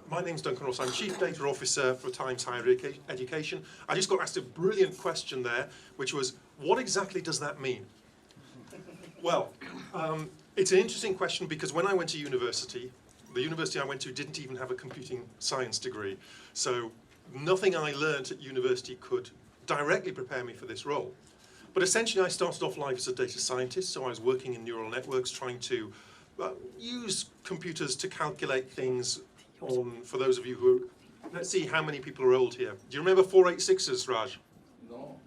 My name's Duncan Ross. I'm Chief Data Officer for Times Higher Education. I just got asked a brilliant question there, which was, what exactly does that mean? Well, it's an interesting question because when I went to university, the university I went to didn't even have a computing science degree. So nothing I learned at university could directly prepare me for this role. But essentially I started off life as a data scientist, so I was working in neural networks trying to use computers to calculate things on, for those of you who, let's see how many people are old here. Do you remember 486s, Raj? No.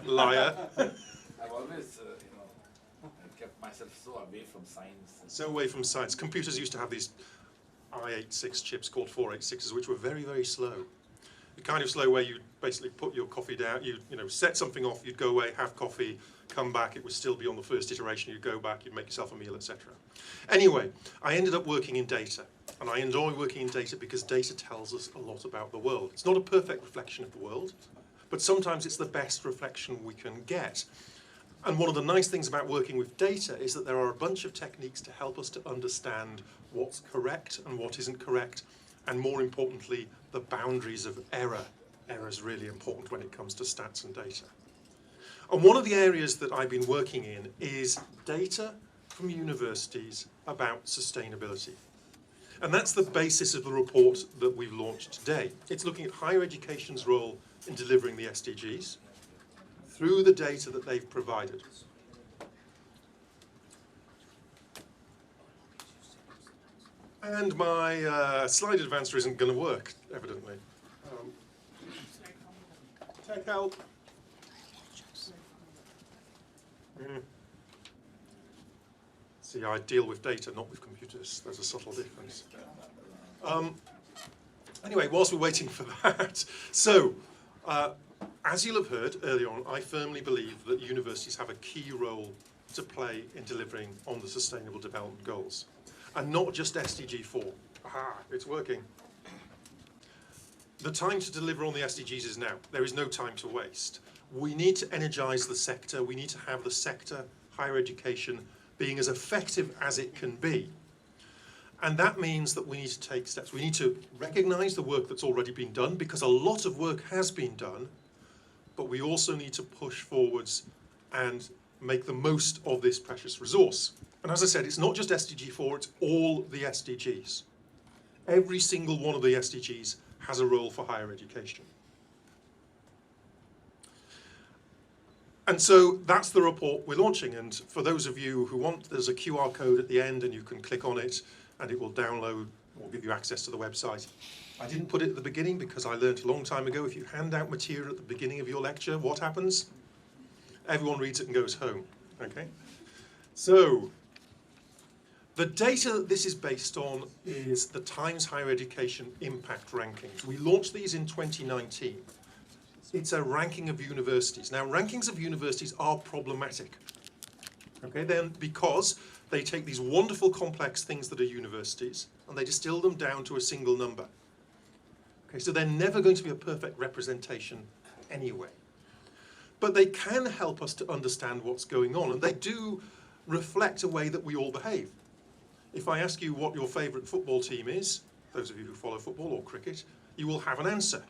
Liar. I've always, kept myself so away from science. So away from science. Computers used to have these i86 chips called 486s, which were very, very slow. The kind of slow where you basically put your coffee down, you set something off, you'd go away, have coffee, come back, it would still be on the first iteration, you'd go back, you'd make yourself a meal, etc. Anyway, I ended up working in data, and I enjoy working in data because data tells us a lot about the world. It's not a perfect reflection of the world, but sometimes it's the best reflection we can get. And one of the nice things about working with data is that there are a bunch of techniques to help us to understand what's correct and what isn't correct, and more importantly, the boundaries of error. Error is really important when it comes to stats and data. And one of the areas that I've been working in is data from universities about sustainability. And that's the basis of the report that we've launched today. It's looking at higher education's role in delivering the SDGs through the data that they've provided. And my slide advancer isn't going to work, evidently. Tech help. See, I deal with data, not with computers. There's a subtle difference. Anyway, whilst we're waiting for that, so as you'll have heard earlier on, I firmly believe that universities have a key role to play in delivering on the Sustainable Development Goals. And not just SDG 4. Aha, it's working. The time to deliver on the SDGs is now. There is no time to waste. We need to energise the sector. We need to have the sector, higher education, being as effective as it can be. And that means that we need to take steps. We need to recognise the work that's already been done, because a lot of work has been done, but we also need to push forwards and make the most of this precious resource. And as I said, it's not just SDG 4, it's all the SDGs. Every single one of the SDGs has a role for higher education. And so that's the report we're launching. And for those of you who want, there's a QR code at the end and you can click on it and it will download or give you access to the website. I didn't put it at the beginning because I learned a long time ago, if you hand out material at the beginning of your lecture, what happens? Everyone reads it and goes home, okay? So, the data that this is based on is the Times Higher Education Impact Rankings. We launched these in 2019. It's a ranking of universities. Now, rankings of universities are problematic, okay? Then because they take these wonderful complex things that are universities and they distill them down to a single number. Okay, so they're never going to be a perfect representation anyway. But they can help us to understand what's going on, and they do reflect a way that we all behave. If I ask you what your favourite football team is, those of you who follow football or cricket, you will have an answer.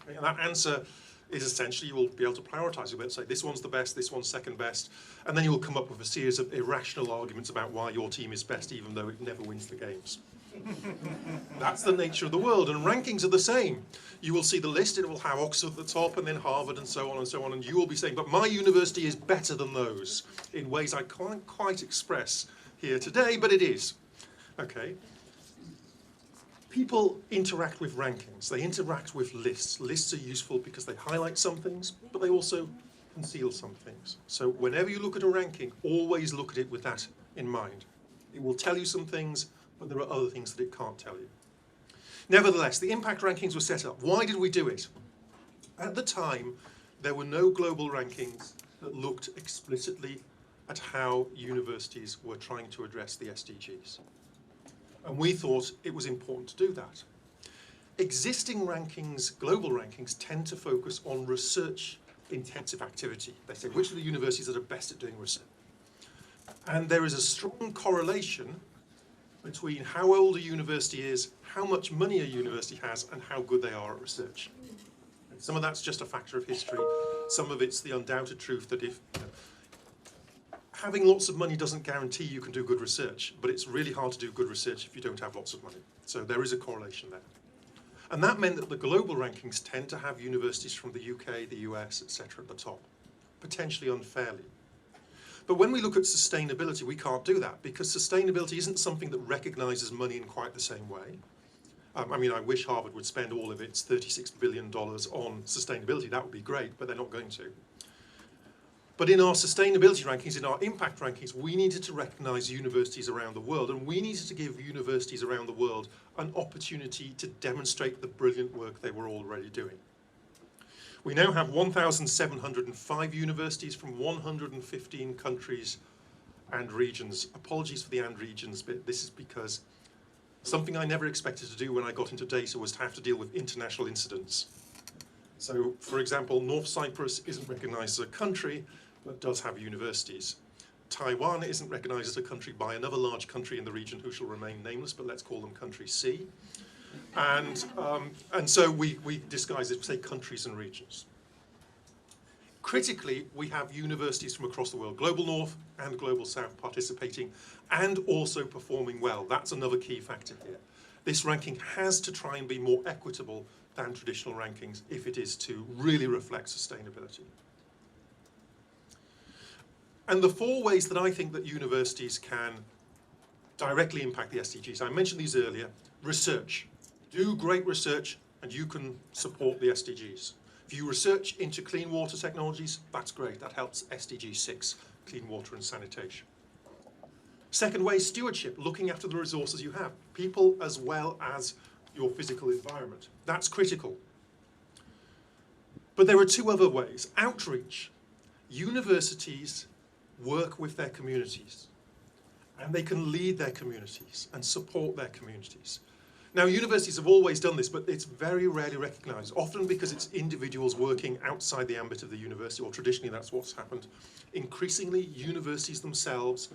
Okay, and that answer is essentially, you will be able to prioritise. You'll be able to say, this one's the best, this one's second best, and then you will come up with a series of irrational arguments about why your team is best, even though it never wins the games. That's the nature of the world, and rankings are the same. You will see the list, it will have Oxford at the top, and then Harvard, and so on, and you will be saying, but my university is better than those, in ways I can't quite express here today, but it is. Okay. People interact with rankings, they interact with lists. Lists are useful because they highlight some things, but they also conceal some things. So whenever you look at a ranking, always look at it with that in mind. It will tell you some things, but there are other things that it can't tell you. Nevertheless, the impact rankings were set up. Why did we do it? At the time, there were no global rankings that looked explicitly at how universities were trying to address the SDGs. And we thought it was important to do that. Existing rankings, global rankings, tend to focus on research-intensive activity. They say, which are the universities that are best at doing research? And there is a strong correlation between how old a university is, how much money a university has, and how good they are at research. And some of that's just a factor of history. Some of it's the undoubted truth that if having lots of money doesn't guarantee you can do good research, but it's really hard to do good research if you don't have lots of money. So there is a correlation there. And that meant that the global rankings tend to have universities from the UK, the US, etc. at the top, potentially unfairly. But when we look at sustainability, we can't do that because sustainability isn't something that recognizes money in quite the same way. I mean, I wish Harvard would spend all of its $36 billion on sustainability. That would be great, but they're not going to. But in our sustainability rankings, in our impact rankings, we needed to recognize universities around the world, and we needed to give universities around the world an opportunity to demonstrate the brilliant work they were already doing. We now have 1,705 universities from 115 countries and regions. Apologies for the and regions bit. This is because something I never expected to do when I got into data was to have to deal with international incidents. So, for example, North Cyprus isn't recognized as a country, but does have universities. Taiwan isn't recognized as a country by another large country in the region who shall remain nameless, but let's call them country C. And so we disguise it, say, countries and regions. Critically, we have universities from across the world, Global North and Global South, participating and also performing well. That's another key factor here. This ranking has to try and be more equitable than traditional rankings if it is to really reflect sustainability. And the 4 ways that I think that universities can directly impact the SDGs, I mentioned these earlier. Research. Do great research and you can support the SDGs. If you research into clean water technologies, that's great. That helps SDG 6, clean water and sanitation. Second way, stewardship, looking after the resources you have, people as well as your physical environment. That's critical. But there are 2 other ways. Outreach. Universities work with their communities, and they can lead their communities and support their communities. Now, universities have always done this, but it's very rarely recognized, often because it's individuals working outside the ambit of the university, or traditionally that's what's happened. Increasingly, universities themselves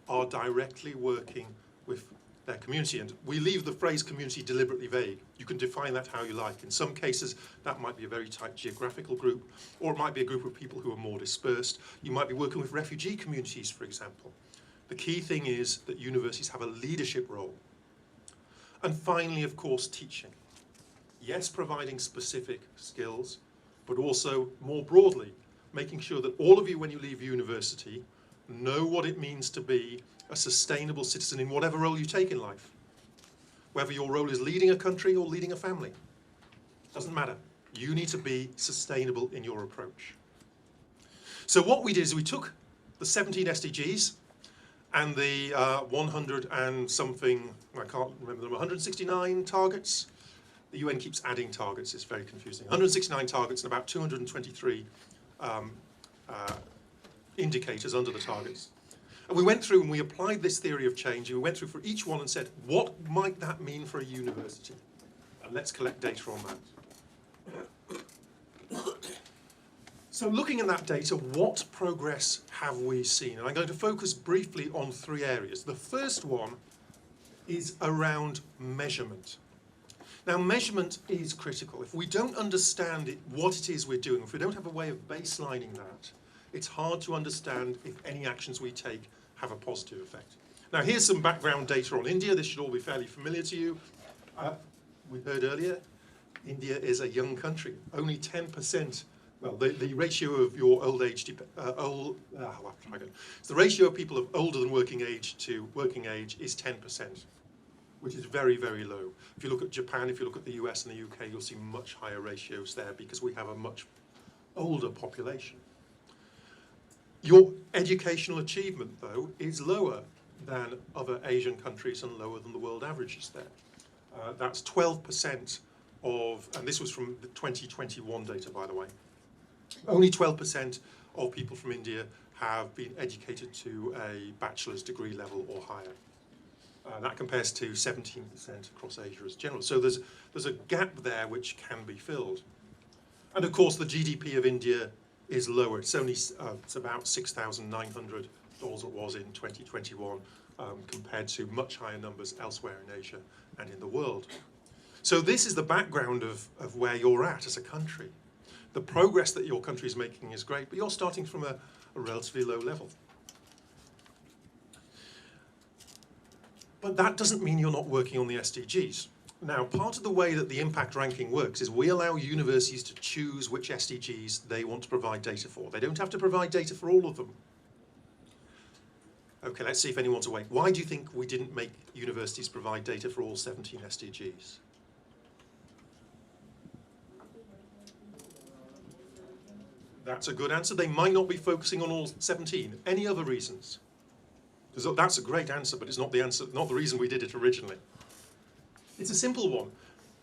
are directly working with their community, and we leave the phrase community deliberately vague. You can define that how you like. In some cases, that might be a very tight geographical group, or it might be a group of people who are more dispersed. You might be working with refugee communities, for example. The key thing is that universities have a leadership role. And finally, of course, teaching. Yes, providing specific skills, but also more broadly, making sure that all of you, when you leave university, know what it means to be a sustainable citizen in whatever role you take in life. Whether your role is leading a country or leading a family. Doesn't matter. You need to be sustainable in your approach. So what we did is we took the 17 SDGs and the 100 and something, I can't remember them, 169 targets. The UN keeps adding targets, it's very confusing. 169 targets and about 223 indicators under the targets. And we went through and we applied this theory of change, and we went through for each one and said, what might that mean for a university? And let's collect data on that. So looking at that data, what progress have we seen? And I'm going to focus briefly on 3 areas. The first one is around measurement. Now, measurement is critical. If we don't understand what it is we're doing, if we don't have a way of baselining that, it's hard to understand if any actions we take have a positive effect. Now, here's some background data on India. This should all be fairly familiar to you. We heard earlier, India is a young country. Only 10%, well, the ratio of your old age, the ratio of people of older than working age to working age is 10%, which is very, very low. If you look at Japan, if you look at the US and the UK, you'll see much higher ratios there because we have a much older population. Your educational achievement, though, is lower than other Asian countries and lower than the world averages there. That's 12% of, and this was from the 2021 data, by the way, only 12% of people from India have been educated to a bachelor's degree level or higher. That compares to 17% across Asia as general. So there's a gap there which can be filled. And of course, the GDP of India is lower. It's only it's about $6,900 it was in 2021, compared to much higher numbers elsewhere in Asia and in the world. So this is the background of where you're at as a country. The progress that your country is making is great, but you're starting from a relatively low level. But that doesn't mean you're not working on the SDGs. Now, part of the way that the impact ranking works is we allow universities to choose which SDGs they want to provide data for. They don't have to provide data for all of them. Okay, let's see if anyone's awake. Why do you think we didn't make universities provide data for all 17 SDGs? That's a good answer. They might not be focusing on all 17. Any other reasons? That's a great answer, but it's not the answer, not the reason we did it originally. It's a simple one.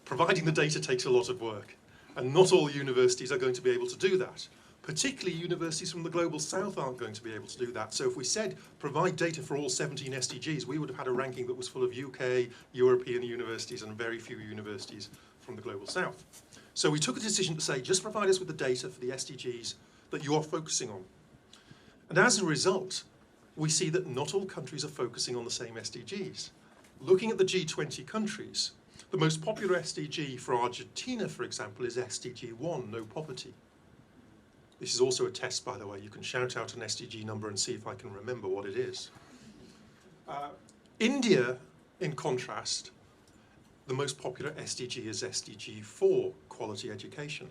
Providing the data takes a lot of work, and not all universities are going to be able to do that. Particularly universities from the global south aren't going to be able to do that. So if we said provide data for all 17 SDGs, we would have had a ranking that was full of UK, European universities and very few universities from the global south. So we took a decision to say just provide us with the data for the SDGs that you are focusing on. And as a result, we see that not all countries are focusing on the same SDGs. Looking at the G20 countries, the most popular SDG for Argentina, for example, is SDG 1, no poverty. This is also a test, by the way. You can shout out an SDG number and see if I can remember what it is. India, in contrast, the most popular SDG is SDG 4, quality education.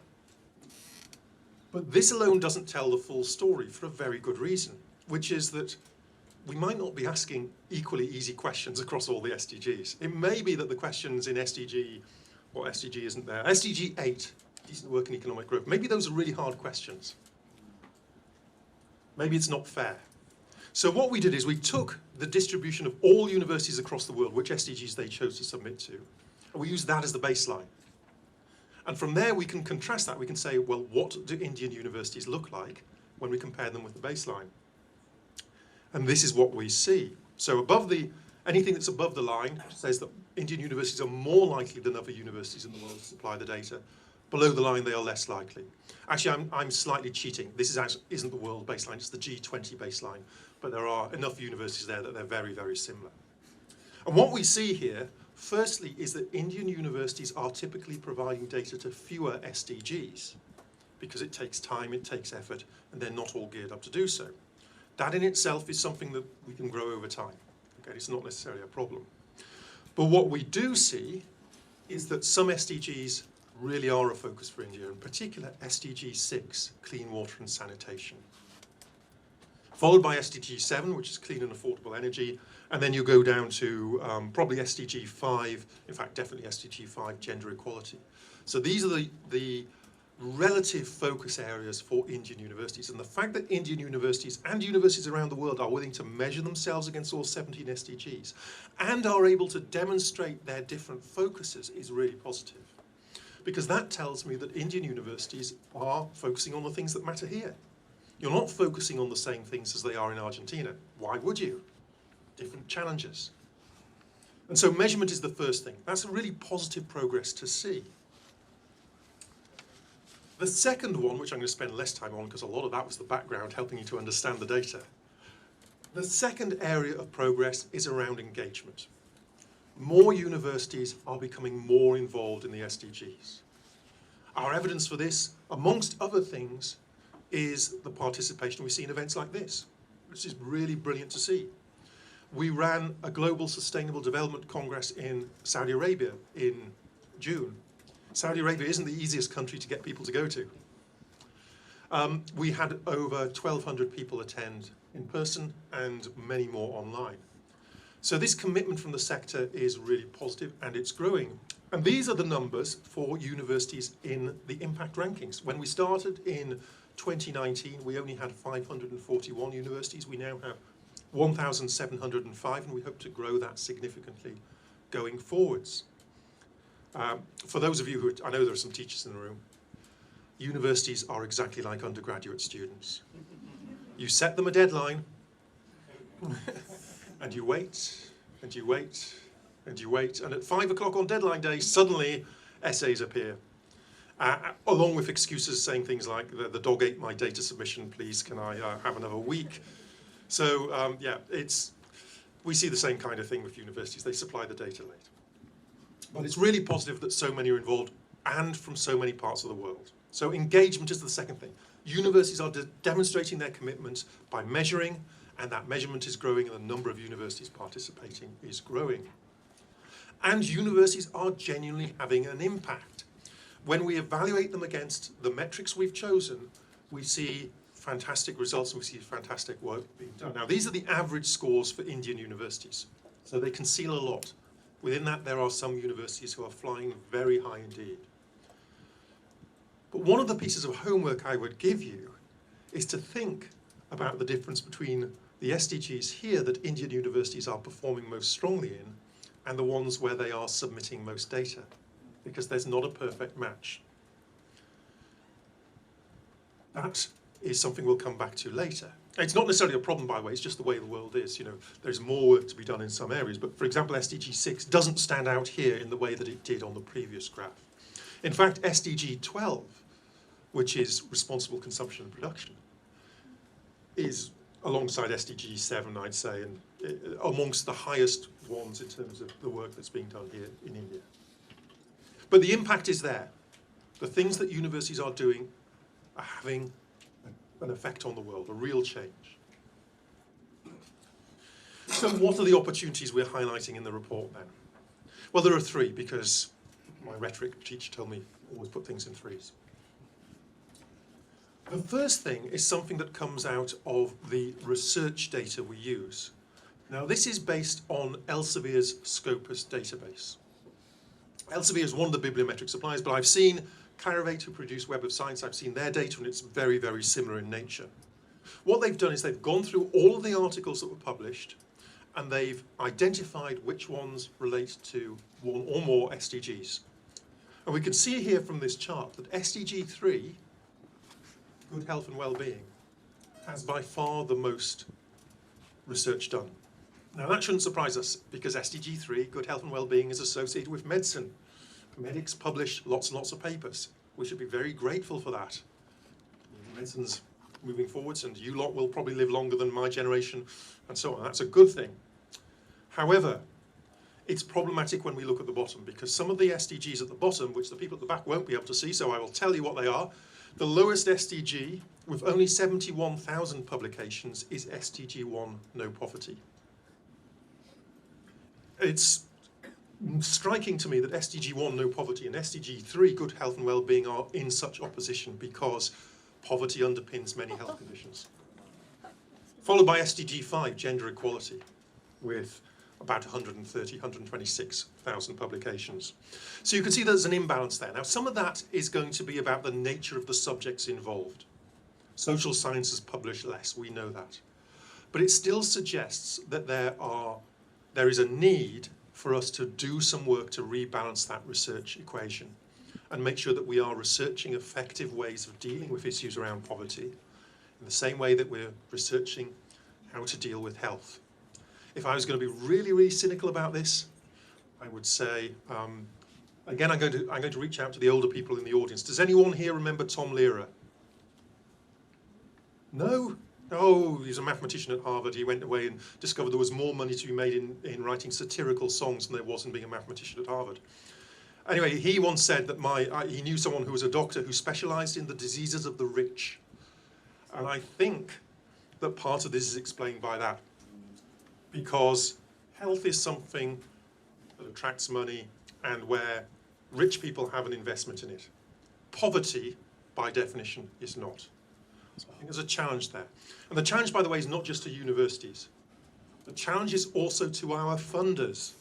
But this alone doesn't tell the full story for a very good reason, which is that we might not be asking equally easy questions across all the SDGs. It may be that the questions in SDG, or SDG isn't there, SDG 8, decent work and economic growth, maybe those are really hard questions. Maybe it's not fair. So what we did is we took the distribution of all universities across the world, which SDGs they chose to submit to, and we used that as the baseline. And from there we can contrast that. We can say, well, what do Indian universities look like when we compare them with the baseline? And this is what we see. So above anything that's above the line says that Indian universities are more likely than other universities in the world to supply the data. Below the line, they are less likely. Actually, I'm slightly cheating. This isn't the world baseline, it's the G20 baseline. But there are enough universities there that they're very, very similar. And what we see here, firstly, is that Indian universities are typically providing data to fewer SDGs because it takes time, it takes effort, and they're not all geared up to do so. That in itself is something that we can grow over time. Okay, it's not necessarily a problem. But what we do see is that some SDGs really are a focus for India, in particular SDG 6, clean water and sanitation. Followed by SDG 7, which is clean and affordable energy, and then you go down to probably SDG 5, in fact definitely SDG 5, gender equality. So these are the relative focus areas for Indian universities, and the fact that Indian universities and universities around the world are willing to measure themselves against all 17 SDGs and are able to demonstrate their different focuses is really positive. Because that tells me that Indian universities are focusing on the things that matter here. You're not focusing on the same things as they are in Argentina. Why would you? Different challenges. And so measurement is the first thing. That's a really positive progress to see. The second one, which I'm going to spend less time on because a lot of that was the background helping you to understand the data. The second area of progress is around engagement. More universities are becoming more involved in the SDGs. Our evidence for this, amongst other things, is the participation we see in events like this, which is really brilliant to see. We ran a Global Sustainable Development Congress in Saudi Arabia in June. Saudi Arabia isn't the easiest country to get people to go to. We had over 1,200 people attend in person and many more online. So this commitment from the sector is really positive and it's growing. And these are the numbers for universities in the impact rankings. When we started in 2019, we only had 541 universities. We now have 1,705, and we hope to grow that significantly going forwards. For those of you who, I know there are some teachers in the room, universities are exactly like undergraduate students. You set them a deadline, and you wait, and you wait, and you wait, and at 5 o'clock on deadline day, suddenly essays appear. Along with excuses saying things like, the dog ate my data submission, please can I have another week? So yeah, We see the same kind of thing with universities. They supply the data late. But it's really positive that so many are involved and from so many parts of the world. So engagement is the second thing. Universities are demonstrating their commitment by measuring, and that measurement is growing, and the number of universities participating is growing. And universities are genuinely having an impact. When we evaluate them against the metrics we've chosen, we see fantastic results and we see fantastic work being done. Now, these are the average scores for Indian universities, so they conceal a lot. Within that, there are some universities who are flying very high indeed. But one of the pieces of homework I would give you is to think about the difference between the SDGs here that Indian universities are performing most strongly in and the ones where they are submitting most data, because there's not a perfect match. That is something we'll come back to later. It's not necessarily a problem, by the way, it's just the way the world is. You know, there's more work to be done in some areas, but for example, SDG 6 doesn't stand out here in the way that it did on the previous graph. In fact, SDG 12, which is responsible consumption and production, is alongside SDG 7, I'd say, and amongst the highest ones in terms of the work that's being done here in India. But the impact is there. The things that universities are doing are having an effect on the world, a real change. So what are the opportunities we're highlighting in the report then? Well, there are three, because my rhetoric teacher told me always put things in threes. The first thing is something that comes out of the research data we use. Now, this is based on Elsevier's Scopus database. Elsevier is one of the bibliometric suppliers, but I've seen Clarivate, who produce Web of Science, I've seen their data, and it's very, very similar in nature. What they've done is they've gone through all of the articles that were published, and they've identified which ones relate to one or more SDGs. And we can see here from this chart that SDG 3, good health and well-being, has by far the most research done. Now that shouldn't surprise us, because SDG 3, good health and well-being, is associated with medicine. Medics publish lots and lots of papers. We should be very grateful for that. Medicine's moving forwards, and you lot will probably live longer than my generation, and so on. That's a good thing. However, it's problematic when we look at the bottom, because some of the SDGs at the bottom, which the people at the back won't be able to see, so I will tell you what they are. The lowest SDG, with only 71,000 publications, is SDG 1, no poverty. It's striking to me that SDG 1, no poverty, and SDG 3, good health and well-being, are in such opposition because poverty underpins many health conditions. Followed by SDG 5, gender equality, with about 126,000 publications. So you can see there's an imbalance there. Now, some of that is going to be about the nature of the subjects involved. Social sciences publish less, we know that. But it still suggests that there is a need for us to do some work to rebalance that research equation and make sure that we are researching effective ways of dealing with issues around poverty in the same way that we're researching how to deal with health. If I was going to be really, really cynical about this, I would say, again, I'm going to reach out to the older people in the audience. Does anyone here remember Tom Lehrer? No? Oh, he's a mathematician at Harvard. He went away and discovered there was more money to be made in writing satirical songs than there was in being a mathematician at Harvard. Anyway, he once said that he knew someone who was a doctor who specialized in the diseases of the rich. And I think that part of this is explained by that. Because health is something that attracts money and where rich people have an investment in it. Poverty, by definition, is not. So I think there's a challenge there. And the challenge, by the way, is not just to universities. The challenge is also to our funders.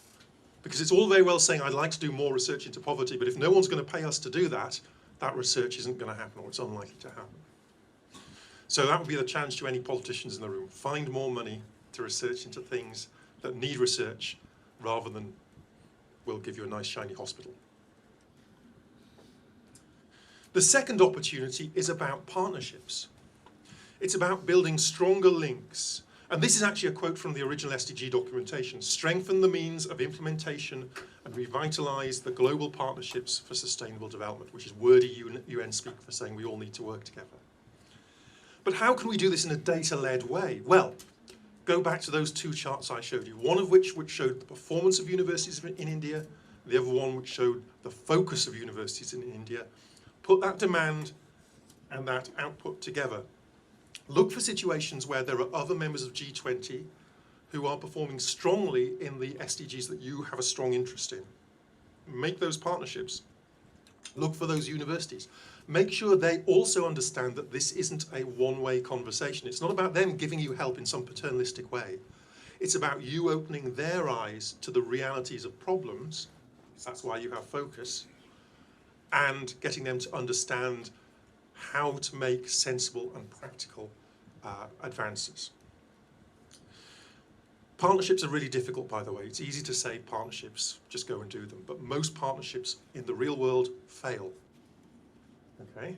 Because it's all very well saying, I'd like to do more research into poverty, but if no one's going to pay us to do that, that research isn't going to happen, or it's unlikely to happen. So that would be the challenge to any politicians in the room. Find more money to research into things that need research, rather than we'll give you a nice shiny hospital. The second opportunity is about partnerships. It's about building stronger links. And this is actually a quote from the original SDG documentation. Strengthen the means of implementation and revitalize the global partnerships for sustainable development, which is wordy UN speak for saying we all need to work together. But how can we do this in a data-led way? Well, go back to those two charts I showed you, one of which showed the performance of universities in India, the other one which showed the focus of universities in India. Put that demand and that output together. Look for situations where there are other members of G20 who are performing strongly in the SDGs that you have a strong interest in. Make those partnerships. Look for those universities. Make sure they also understand that this isn't a one-way conversation. It's not about them giving you help in some paternalistic way. It's about you opening their eyes to the realities of problems, that's why you have focus, and getting them to understand how to make sensible and practical advances. Partnerships are really difficult, by the way. It's easy to say partnerships, just go and do them, but most partnerships in the real world fail. Okay?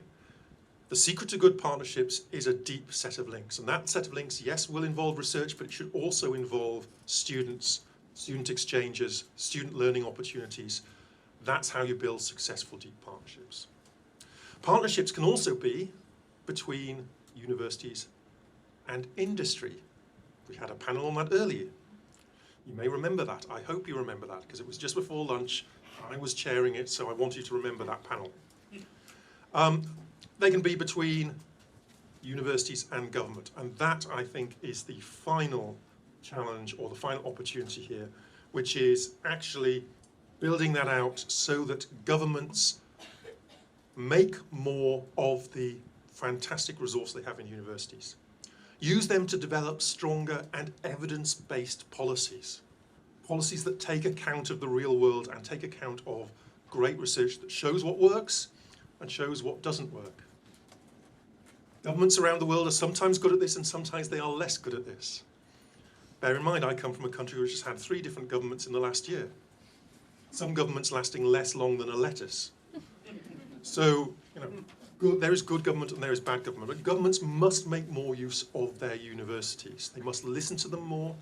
The secret to good partnerships is a deep set of links, and that set of links, yes, will involve research, but it should also involve students, student exchanges, student learning opportunities. That's how you build successful deep partnerships. Partnerships can also be between universities and industry. We had a panel on that earlier. You may remember that. I hope you remember that, because it was just before lunch. I was chairing it, so I want you to remember that panel. They can be between universities and government, and that, I think, is the final challenge or the final opportunity here, which is actually building that out so that governments make more of the fantastic resource they have in universities. Use them to develop stronger and evidence-based policies. Policies that take account of the real world and take account of great research that shows what works and shows what doesn't work. Governments around the world are sometimes good at this and sometimes they are less good at this. Bear in mind, I come from a country which has had 3 different governments in the last year. Some governments lasting less long than a lettuce. So, there is good government and there is bad government, but governments must make more use of their universities. They must listen to them more,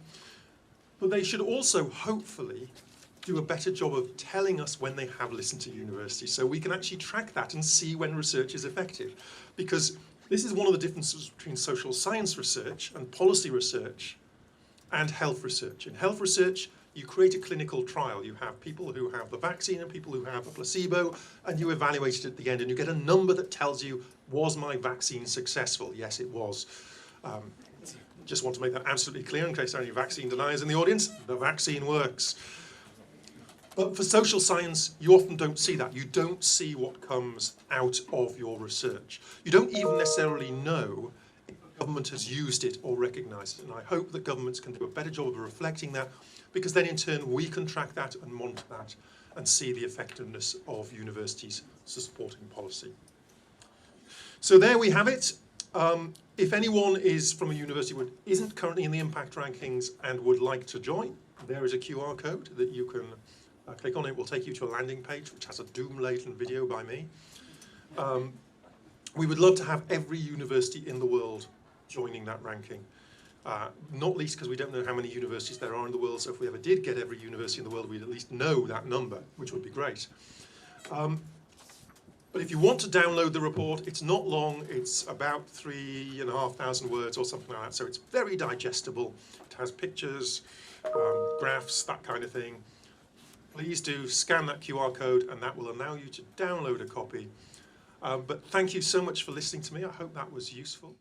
but they should also, hopefully, do a better job of telling us when they have listened to universities, so we can actually track that and see when research is effective. Because this is one of the differences between social science research and policy research and health research. In health research, you create a clinical trial. You have people who have the vaccine and people who have a placebo, and you evaluate it at the end, and you get a number that tells you, was my vaccine successful? Yes, it was. Just want to make that absolutely clear in case there are any vaccine deniers in the audience. The vaccine works. But for social science, you often don't see that. You don't see what comes out of your research. You don't even necessarily know if the government has used it or recognised it. And I hope that governments can do a better job of reflecting that, because then in turn we can track that and monitor that and see the effectiveness of universities supporting policy. So there we have it. If anyone is from a university that isn't currently in the impact rankings and would like to join, there is a QR code that you can click on. It will take you to a landing page which has a doom-laden video by me. We would love to have every university in the world joining that ranking. Not least because we don't know how many universities there are in the world, so if we ever did get every university in the world, we'd at least know that number, which would be great. But if you want to download the report, it's not long. It's about 3,500 words or something like that, so it's very digestible. It has pictures, graphs, that kind of thing. Please do scan that QR code, and that will allow you to download a copy. But thank you so much for listening to me. I hope that was useful.